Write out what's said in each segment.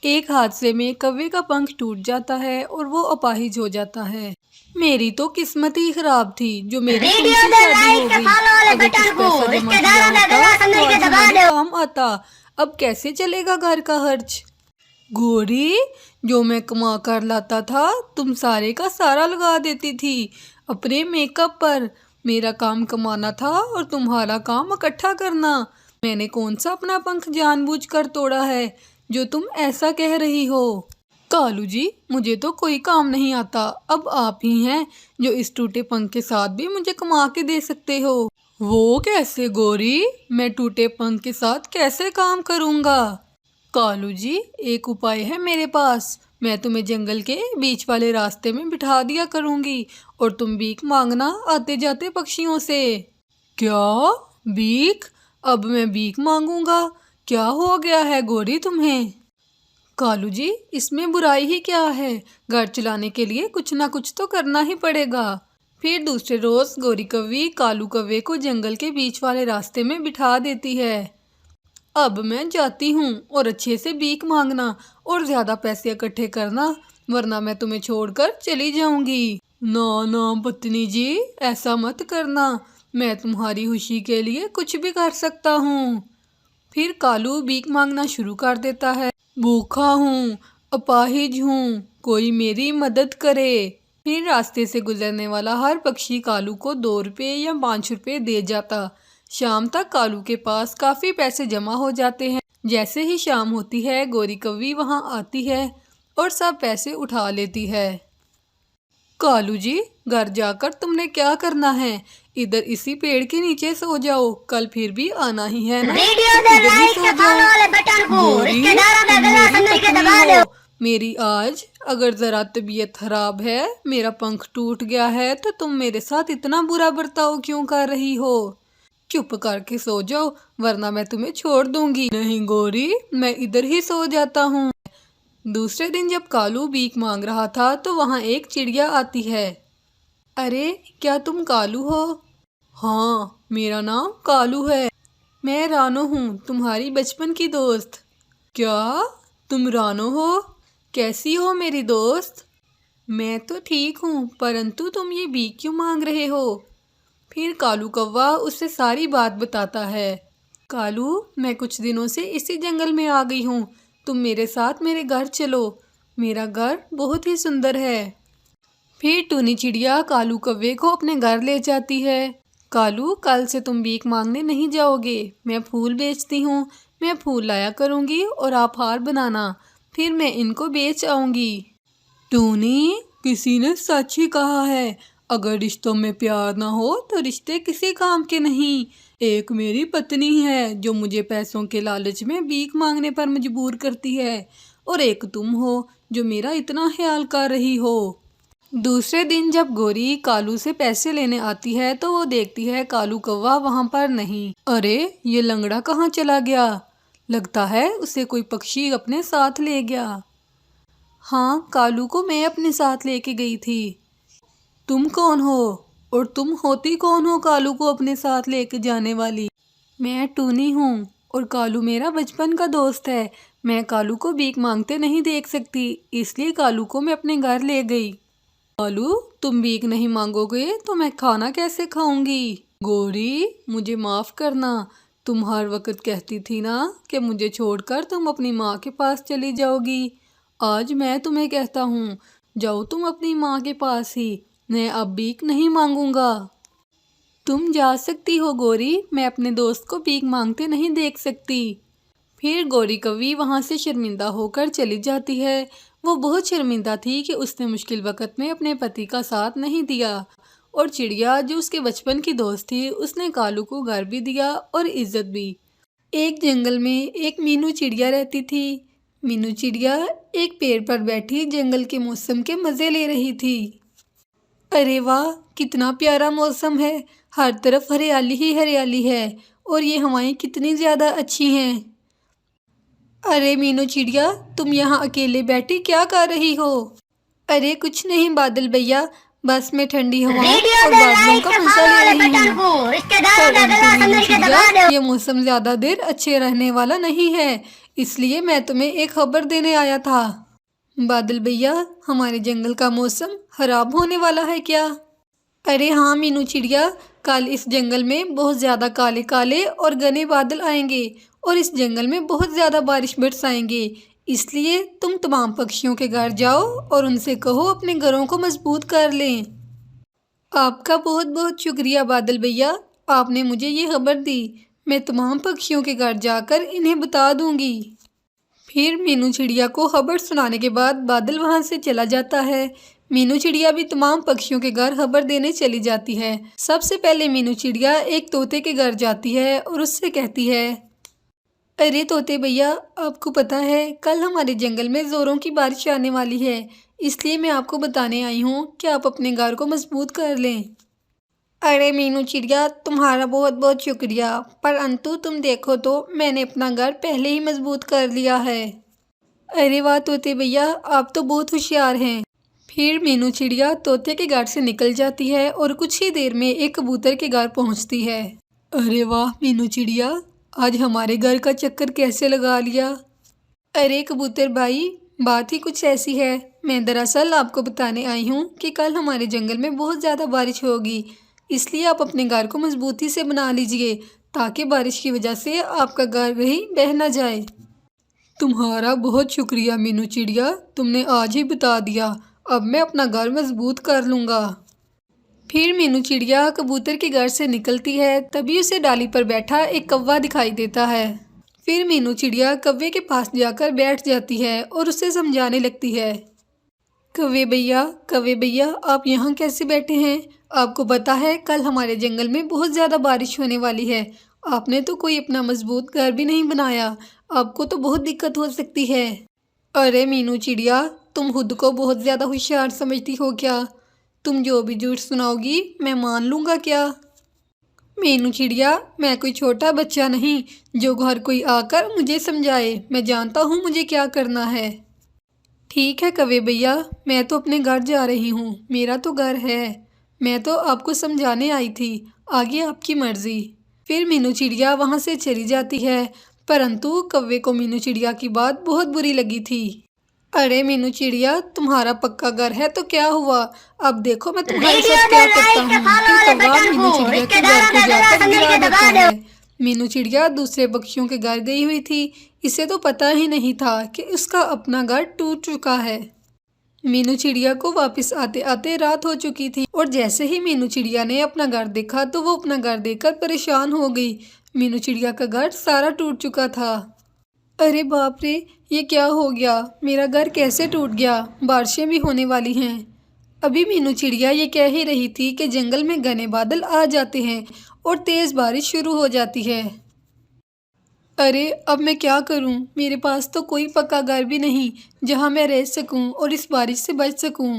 एक हादसे में कौवे का पंख टूट जाता है और वो अपाहिज हो जाता है। मेरी तो किस्मत ही खराब थी जो मेरी तुमसे शादी हो गई। अगर कुछ पैसा जमा किया होता तो आज हमारे काम आता। अब कैसे चलेगा घर का खर्च? गोरी, जो मैं कमा कर लाता था तुम सारे का सारा लगा देती थी अपने मेकअप पर। मेरा काम कमाना था और तुम्हारा काम इकट्ठा करना। मैंने कौन सा अपना पंख जानबूझकर तोड़ा है जो तुम ऐसा कह रही हो? कालू जी, मुझे तो कोई काम नहीं आता। अब आप ही हैं जो इस टूटे पंख के साथ भी मुझे कमा के दे सकते हो। वो कैसे गोरी? मैं टूटे पंख के साथ कैसे काम करूँगा? कालू जी, एक उपाय है मेरे पास। मैं तुम्हें जंगल के बीच वाले रास्ते में बिठा दिया करूँगी और तुम भीख मांगना आते जाते पक्षियों से। क्या? भीख? अब मैं भीख मांगूंगा? क्या हो गया है गोरी तुम्हें? कालू जी, इसमें बुराई ही क्या है? घर चलाने के लिए कुछ ना कुछ तो करना ही पड़ेगा। फिर दूसरे रोज गोरी कौवी कालू कौवे को जंगल के बीच वाले रास्ते में बिठा देती है। अब मैं जाती हूँ और अच्छे से भीख मांगना और ज्यादा पैसे इकट्ठे करना, वरना मैं तुम्हें छोड़कर चली जाऊंगी। ना ना पत्नी जी, ऐसा मत करना। मैं तुम्हारी खुशी के लिए कुछ भी कर सकता हूँ। फिर कालू भीख मांगना शुरू कर देता है। भूखा हूँ, अपाहिज हूँ, कोई मेरी मदद करे। फिर रास्ते से गुजरने वाला हर पक्षी कालू को 2 रुपये या 5 रुपये दे जाता। शाम तक कालू के पास काफ़ी पैसे जमा हो जाते हैं। जैसे ही शाम होती है गोरी कौवी वहाँ आती है और सब पैसे उठा लेती है। कालू जी, घर जाकर तुमने क्या करना है? इधर इसी पेड़ के नीचे सो जाओ, कल फिर भी आना ही है ना? इधर ही सो जाओ। गोरी, तुम मेरी पत्नी हो। मेरी आज अगर जरा तबीयत खराब है, मेरा पंख टूट गया है, तो तुम मेरे साथ इतना बुरा बर्ताव क्यों कर रही हो? चुप करके सो जाओ वरना मैं तुम्हें छोड़ दूंगी। नहीं गोरी, मैं इधर ही सो जाता हूँ। दूसरे दिन जब कालू भीख मांग रहा था तो वहाँ एक चिड़िया आती है। अरे, क्या तुम कालू हो? हाँ, मेरा नाम कालू है। मैं रानो हूँ, तुम्हारी बचपन की दोस्त। क्या? तुम रानो हो? कैसी हो मेरी दोस्त? मैं तो ठीक हूँ, परंतु तुम ये भीख क्यों मांग रहे हो? फिर कालू कौवा उससे सारी बात बताता है। कालू, मैं कुछ दिनों से इसी जंगल में आ गई हूँ। तुम मेरे साथ मेरे घर चलो। मेरा घर बहुत ही सुंदर है। फिर टूनी चिड़िया कालू कौवे को अपने घर ले जाती है। कालू, कल से तुम भीख मांगने नहीं जाओगे। मैं फूल बेचती हूँ। मैं फूल लाया करूँगी और आप हार बनाना, फिर मैं इनको बेच आऊँगी। टूनी, किसी ने सच ही कहा है, अगर रिश्तों में प्यार ना हो तो रिश्ते किसी काम के नहीं। एक मेरी पत्नी है जो मुझे पैसों के लालच में भीख मांगने पर मजबूर करती है, और एक तुम हो जो मेरा इतना ख्याल कर रही हो। दूसरे दिन जब गोरी कालू से पैसे लेने आती है तो वो देखती है कालू कौवा वहाँ पर नहीं। अरे, ये लंगड़ा कहाँ चला गया? लगता है उसे कोई पक्षी अपने साथ ले गया। हाँ, कालू को मैं अपने साथ लेके गई थी। तुम कौन हो और तुम होती कौन हो कालू को अपने साथ लेके जाने वाली? मैं टूनी हूँ और कालू मेरा बचपन का दोस्त है। मैं कालू को भीख मांगते नहीं देख सकती, इसलिए कालू को मैं अपने घर ले गई। कालू, तुम भीख नहीं मांगोगे तो मैं खाना कैसे खाऊंगी? गोरी, मुझे माफ़ करना। तुम हर वक्त कहती थी ना कि मुझे छोड़कर तुम अपनी माँ के पास चली जाओगी। आज मैं तुम्हें कहता हूँ, जाओ तुम अपनी माँ के पास ही। मैं अब भीख नहीं मांगूंगा। तुम जा सकती हो गोरी, मैं अपने दोस्त को भीख मांगते नहीं देख सकती। फिर गोरी कौवी वहाँ से शर्मिंदा होकर चली जाती है। वो बहुत शर्मिंदा थी कि उसने मुश्किल वक्त में अपने पति का साथ नहीं दिया। और चिड़िया जो उसके बचपन की दोस्त थी, उसने कालू को घर भी दिया और इज्जत भी। एक जंगल में एक मीनू चिड़िया रहती थी। मीनू चिड़िया एक पेड़ पर बैठी जंगल के मौसम के मज़े ले रही थी। अरे वाह, कितना प्यारा मौसम है। हर तरफ हरियाली ही हरियाली है और ये हवाएं कितनी ज़्यादा अच्छी हैं। अरे मीनू चिड़िया, तुम यहाँ अकेले बैठी क्या कर रही हो? अरे कुछ नहीं बादल भैया, बस मैं ठंडी हवाओं और बादलों का मजा ले रही हूँ। परंतु मीनू चिड़िया, ये मौसम ज़्यादा देर अच्छे रहने वाला नहीं है, इसलिए मैं तुम्हें एक खबर देने आया था। बादल भैया, हमारे जंगल का मौसम खराब होने वाला है क्या? अरे हाँ मीनू चिड़िया, कल इस जंगल में बहुत ज़्यादा काले काले और घने बादल आएंगे और इस जंगल में बहुत ज़्यादा बारिश बरसाएंगे। इसलिए तुम तमाम पक्षियों के घर जाओ और उनसे कहो अपने घरों को मजबूत कर लें। आपका बहुत बहुत शुक्रिया बादल भैया, आपने मुझे ये खबर दी। मैं तमाम पक्षियों के घर जाकर इन्हें बता दूंगी। फिर मीनू चिड़िया को खबर सुनाने के बाद बादल वहाँ से चला जाता है। मीनू चिड़िया भी तमाम पक्षियों के घर खबर देने चली जाती है। सबसे पहले मीनू चिड़िया एक तोते के घर जाती है और उससे कहती है, अरे तोते भैया, आपको पता है कल हमारे जंगल में ज़ोरों की बारिश आने वाली है, इसलिए मैं आपको बताने आई हूँ कि आप अपने घर को मजबूत कर लें। अरे मीनू चिड़िया, तुम्हारा बहुत बहुत शुक्रिया, परंतु तुम देखो तो मैंने अपना घर पहले ही मजबूत कर लिया है। अरे वाह तोते भैया, आप तो बहुत होशियार हैं। फिर मीनू चिड़िया तोते के घर से निकल जाती है और कुछ ही देर में एक कबूतर के घर पहुंचती है। अरे वाह मीनू चिड़िया, आज हमारे घर का चक्कर कैसे लगा लिया? अरे कबूतर भाई, बात ही कुछ ऐसी है। मैं दरअसल आपको बताने आई हूँ कि कल हमारे जंगल में बहुत ज़्यादा बारिश होगी, इसलिए आप अपने घर को मजबूती से बना लीजिए ताकि बारिश की वजह से आपका घर कहीं बह ना जाए। तुम्हारा बहुत शुक्रिया मीनू चिड़िया, तुमने आज ही बता दिया। अब मैं अपना घर मजबूत कर लूँगा। फिर मीनू चिड़िया कबूतर के घर से निकलती है, तभी उसे डाली पर बैठा एक कौवा दिखाई देता है। फिर मीनू चिड़िया कौवे के पास जाकर बैठ जाती है और उसे समझाने लगती है, कौवे भैया, आप यहाँ कैसे बैठे हैं? आपको पता है कल हमारे जंगल में बहुत ज़्यादा बारिश होने वाली है। आपने तो कोई अपना मजबूत घर भी नहीं बनाया, आपको तो बहुत दिक्कत हो सकती है। अरे मीनू चिड़िया, तुम खुद को बहुत ज़्यादा होशियार समझती हो क्या? तुम जो भी झूठ सुनाओगी मैं मान लूँगा क्या? मीनू चिड़िया, मैं कोई छोटा बच्चा नहीं जो घर कोई आकर मुझे समझाए। मैं जानता हूँ मुझे क्या करना है। ठीक है कौवे भैया, मैं तो अपने घर जा रही हूँ, मेरा तो घर है। मैं तो आपको समझाने आई थी, आगे आपकी मर्ज़ी। फिर मीनू चिड़िया वहाँ से चली जाती है, परंतु कौवे को मीनू चिड़िया की बात बहुत बुरी लगी थी। अरे मीनू चिड़िया, तुम्हारा पक्का घर है तो क्या हुआ? अब देखो मैं तुम्हारे साथ क्या करता हूँ। फिर कौवा मीनू चिड़िया के घर को जाकर गिरा देता है। मीनू चिड़िया दूसरे पक्षियों के घर गई हुई थी, इसे तो पता ही नहीं था कि उसका अपना घर टूट चुका है। मीनू चिड़िया को वापस आते आते रात हो चुकी थी और जैसे ही मीनू चिड़िया ने अपना घर देखा तो वो अपना घर देखकर परेशान हो गई। मीनू चिड़िया का घर सारा टूट चुका था। अरे बाप रे, ये क्या हो गया? मेरा घर कैसे टूट गया? बारिशें भी होने वाली हैं। अभी मीनू चिड़िया ये कह ही रही थी कि जंगल में घने बादल आ जाते हैं और तेज़ बारिश शुरू हो जाती है। अरे अब मैं क्या करूं? मेरे पास तो कोई पक्का घर भी नहीं जहां मैं रह सकूं और इस बारिश से बच सकूं।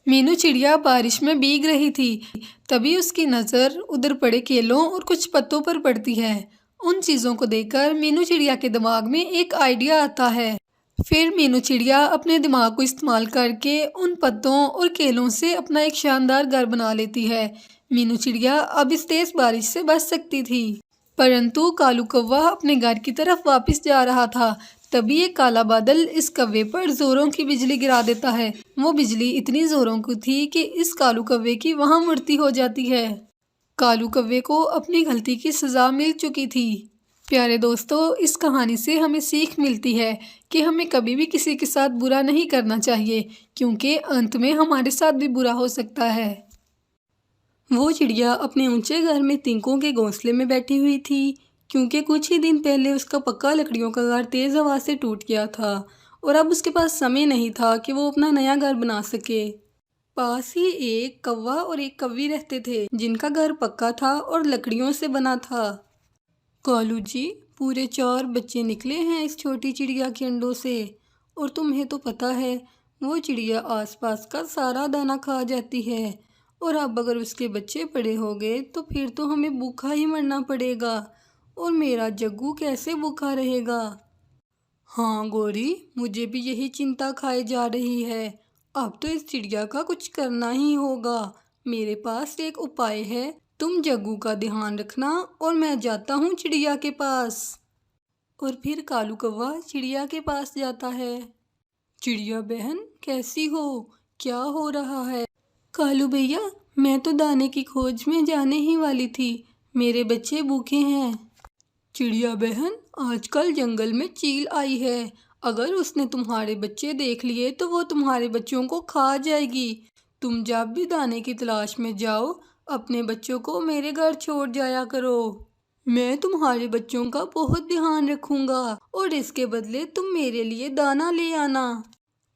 मीनू चिड़िया बारिश में भीग रही थी, तभी उसकी नज़र उधर पड़े केलों और कुछ पत्तों पर पड़ती है। उन चीज़ों को देखकर मीनू चिड़िया के दिमाग में एक आइडिया आता है। फिर मीनू चिड़िया अपने दिमाग को इस्तेमाल करके उन पत्तों और केलों से अपना एक शानदार घर बना लेती है। मीनू चिड़िया अब इस तेज़ बारिश से बच सकती थी, परंतु कालू कौवा अपने घर की तरफ वापस जा रहा था। तभी एक काला बादल इस कौवे पर जोरों की बिजली गिरा देता है। वो बिजली इतनी जोरों की थी कि इस कालू कौवे की वहाँ मृत्यु हो जाती है। कालू कौवे को अपनी गलती की सज़ा मिल चुकी थी। प्यारे दोस्तों, इस कहानी से हमें सीख मिलती है कि हमें कभी भी किसी के साथ बुरा नहीं करना चाहिए, क्योंकि अंत में हमारे साथ भी बुरा हो सकता है। वो चिड़िया अपने ऊंचे घर में तिनकों के घोंसले में बैठी हुई थी, क्योंकि कुछ ही दिन पहले उसका पक्का लकड़ियों का घर तेज़ हवा से टूट गया था और अब उसके पास समय नहीं था कि वो अपना नया घर बना सके। पास ही एक कौवा और एक कौवी रहते थे, जिनका घर पक्का था और लकड़ियों से बना था। कालू जी, पूरे 4 बच्चे निकले हैं इस छोटी चिड़िया के अंडों से, और तुम्हें तो पता है वो चिड़िया आसपास का सारा दाना खा जाती है, और अब अगर उसके बच्चे बड़े हो गए तो फिर तो हमें भूखा ही मरना पड़ेगा, और मेरा जग्गू कैसे भूखा रहेगा। हाँ गौरी, मुझे भी यही चिंता खाए जा रही है। अब तो इस चिड़िया का कुछ करना ही होगा। मेरे पास एक उपाय है, तुम जग्गू का ध्यान रखना और मैं जाता हूँ चिड़िया के पास। और फिर कालू कौवा चिड़िया के पास जाता है। चिड़िया बहन कैसी हो, क्या हो रहा है? कालू भैया मैं तो दाने की खोज में जाने ही वाली थी, मेरे बच्चे भूखे हैं। चिड़िया बहन आजकल जंगल में चील आई है, अगर उसने तुम्हारे बच्चे देख लिए तो वो तुम्हारे बच्चों को खा जाएगी। तुम जब भी दाने की तलाश में जाओ अपने बच्चों को मेरे घर छोड़ जाया करो। मैं तुम्हारे बच्चों का बहुत ध्यान रखूंगा और इसके बदले तुम मेरे लिए दाना ले आना।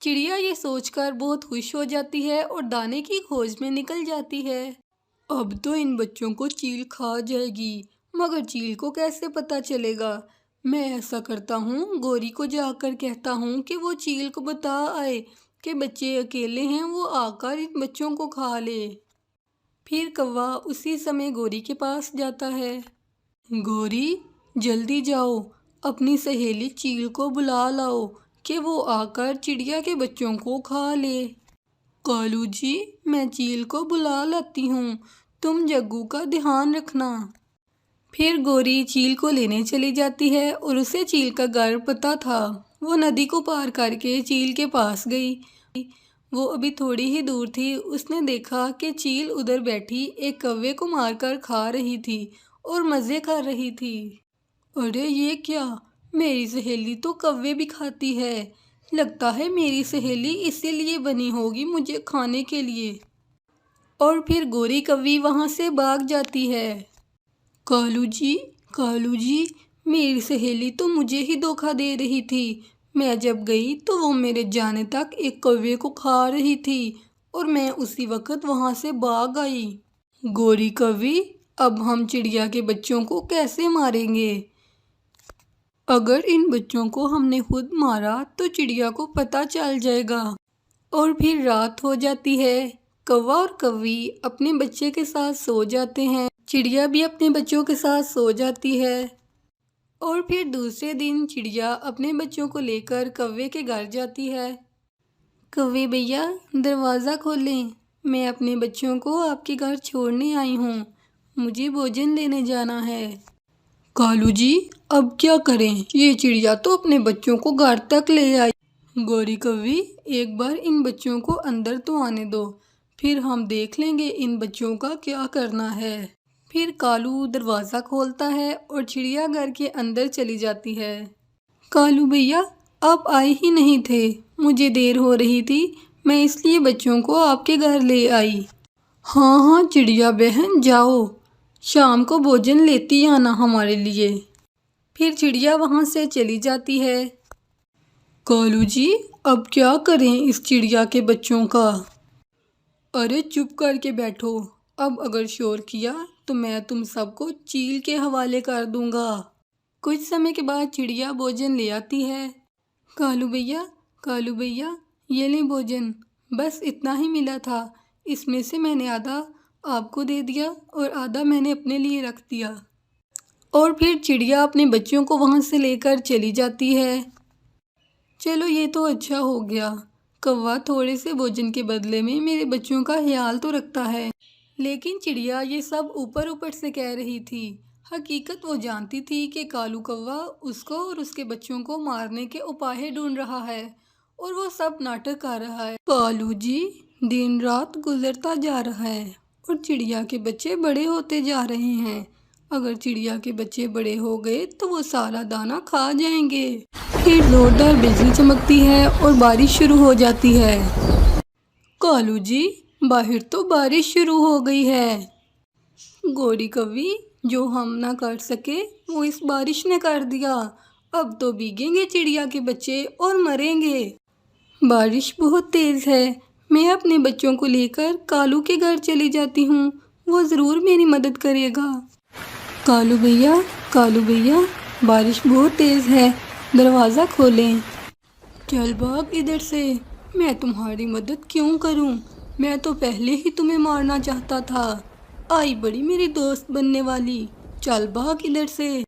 चिड़िया ये सोचकर बहुत खुश हो जाती है और दाने की खोज में निकल जाती है। अब तो इन बच्चों को चील खा जाएगी, मगर चील को कैसे पता चलेगा? मैं ऐसा करता हूँ, गोरी को जाकर कहता हूँ कि वो चील को बता आए कि बच्चे अकेले हैं, वो आकर इन बच्चों को खा ले। फिर कौवा उसी समय गोरी के पास जाता है। गोरी जल्दी जाओ, अपनी सहेली चील को बुला लाओ कि वो आकर चिड़िया के बच्चों को खा ले। कालू जी मैं चील को बुला लाती हूँ, तुम जग्गू का ध्यान रखना। फिर गोरी चील को लेने चली जाती है और उसे चील का घर पता था। वो नदी को पार करके चील के पास गई। वो अभी थोड़ी ही दूर थी, उसने देखा कि चील उधर बैठी एक कौवे को मारकर खा रही थी और मज़े कर रही थी। अरे ये क्या, मेरी सहेली तो कौवे भी खाती है, लगता है मेरी सहेली इसीलिए बनी होगी मुझे खाने के लिए। और फिर गोरी कौवी वहाँ से भाग जाती है। कालू जी मेरी सहेली तो मुझे ही धोखा दे रही थी, मैं जब गई तो वो मेरे जाने तक एक कौवे को खा रही थी और मैं उसी वक्त वहाँ से भाग आई। गोरी कौवी अब हम चिड़िया के बच्चों को कैसे मारेंगे? अगर इन बच्चों को हमने खुद मारा तो चिड़िया को पता चल जाएगा। और फिर रात हो जाती है। कौवा और कौवी अपने बच्चे के साथ सो जाते हैं, चिड़िया भी अपने बच्चों के साथ सो जाती है। और फिर दूसरे दिन चिड़िया अपने बच्चों को लेकर कौवे के घर जाती है। कौवे भैया दरवाज़ा खोलें, मैं अपने बच्चों को आपके घर छोड़ने आई हूँ, मुझे भोजन लेने जाना है। कालू जी अब क्या करें, ये चिड़िया तो अपने बच्चों को घर तक ले आई। गोरी कौवी एक बार इन बच्चों को अंदर तो आने दो, फिर हम देख लेंगे इन बच्चों का क्या करना है। फिर कालू दरवाज़ा खोलता है और चिड़िया घर के अंदर चली जाती है। कालू भैया आप आए ही नहीं थे, मुझे देर हो रही थी, मैं इसलिए बच्चों को आपके घर ले आई। हाँ चिड़िया बहन जाओ, शाम को भोजन लेती आना हमारे लिए। फिर चिड़िया वहाँ से चली जाती है। कालू जी अब क्या करें इस चिड़िया के बच्चों का? अरे चुप करके बैठो, अब अगर शोर किया तो मैं तुम सबको चील के हवाले कर दूंगा। कुछ समय के बाद चिड़िया भोजन ले आती है। कालू भैया ये ले भोजन, बस इतना ही मिला था, इसमें से मैंने आधा आपको दे दिया और आधा मैंने अपने लिए रख दिया। और फिर चिड़िया अपने बच्चों को वहाँ से लेकर चली जाती है। चलो ये तो अच्छा हो गया, कौवा थोड़े से भोजन के बदले में मेरे बच्चों का ख्याल तो रखता है। लेकिन चिड़िया ये सब ऊपर ऊपर से कह रही थी, हकीकत वो जानती थी कि कालू कौवा उसको और उसके बच्चों को मारने के उपाय ढूंढ रहा है और वो सब नाटक कर रहा है। कालू जी दिन रात गुजरता जा रहा है और चिड़िया के बच्चे बड़े होते जा रहे हैं, अगर चिड़िया के बच्चे बड़े हो गए तो वो सारा दाना खा जाएंगे। फिर जोरदार बिजली चमकती है और बारिश शुरू हो जाती है। कालू जी बाहर तो बारिश शुरू हो गई है। गोरी कौवी जो हम ना कर सके वो इस बारिश ने कर दिया, अब तो भीगेंगे चिड़िया के बच्चे और मरेंगे। बारिश बहुत तेज़ है, मैं अपने बच्चों को लेकर कालू के घर चली जाती हूँ, वो ज़रूर मेरी मदद करेगा। कालू भैया बारिश बहुत तेज़ है, दरवाज़ा खोलें। चल भाग इधर से, मैं तुम्हारी मदद क्यों करूं, मैं तो पहले ही तुम्हें मारना चाहता था, आई बड़ी मेरी दोस्त बनने वाली, चल भाग इधर से।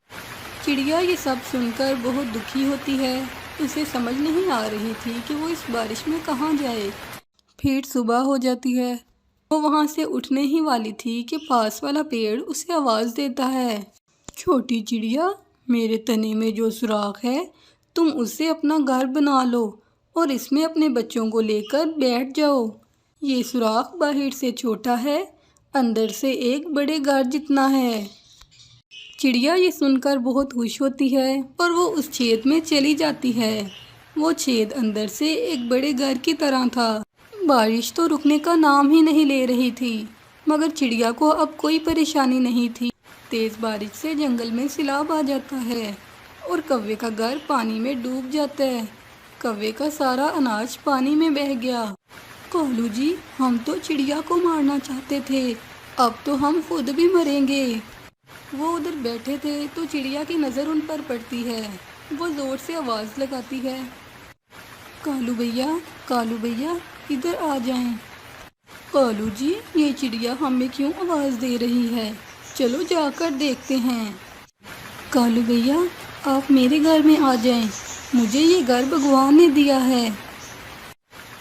चिड़िया ये सब सुनकर बहुत दुखी होती है, उसे समझ नहीं आ रही थी कि वो इस बारिश में कहाँ जाए। फिर सुबह हो जाती है, वो वहाँ से उठने ही वाली थी कि पास वाला पेड़ उसे आवाज़ देता है। छोटी चिड़िया मेरे तने में जो सुराख है तुम उससे अपना घर बना लो और इसमें अपने बच्चों को लेकर बैठ जाओ। ये सुराख बाहर से छोटा है, अंदर से एक बड़े घर जितना है। चिड़िया ये सुनकर बहुत खुश होती है और वो उस छेद में चली जाती है। वो छेद अंदर से एक बड़े घर की तरह था। बारिश तो रुकने का नाम ही नहीं ले रही थी, मगर चिड़िया को अब कोई परेशानी नहीं थी। तेज़ बारिश से जंगल में सैलाब आ जाता है और कौवे का घर पानी में डूब जाता है। कौवे का सारा अनाज पानी में बह गया। कालू जी, हम तो चिड़िया को मारना चाहते थे, अब तो हम खुद भी मरेंगे। वो उधर बैठे थे तो चिड़िया की नज़र उन पर पड़ती है। वो ज़ोर से आवाज़ लगाती है, कालू भैया इधर आ जाएं। कालू जी, ये चिड़िया हमें क्यों आवाज़ दे रही है, चलो जाकर देखते हैं। कालू भैया, आप मेरे घर में आ जाएं, मुझे ये घर भगवान ने दिया है।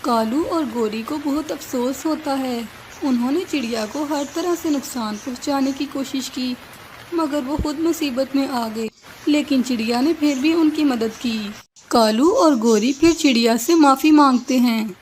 कालू और गोरी को बहुत अफसोस होता है। उन्होंने चिड़िया को हर तरह से नुकसान पहुंचाने की कोशिश की, मगर वो खुद मुसीबत में आ गए, लेकिन चिड़िया ने फिर भी उनकी मदद की। कालू और गोरी फिर चिड़िया से माफ़ी मांगते हैं।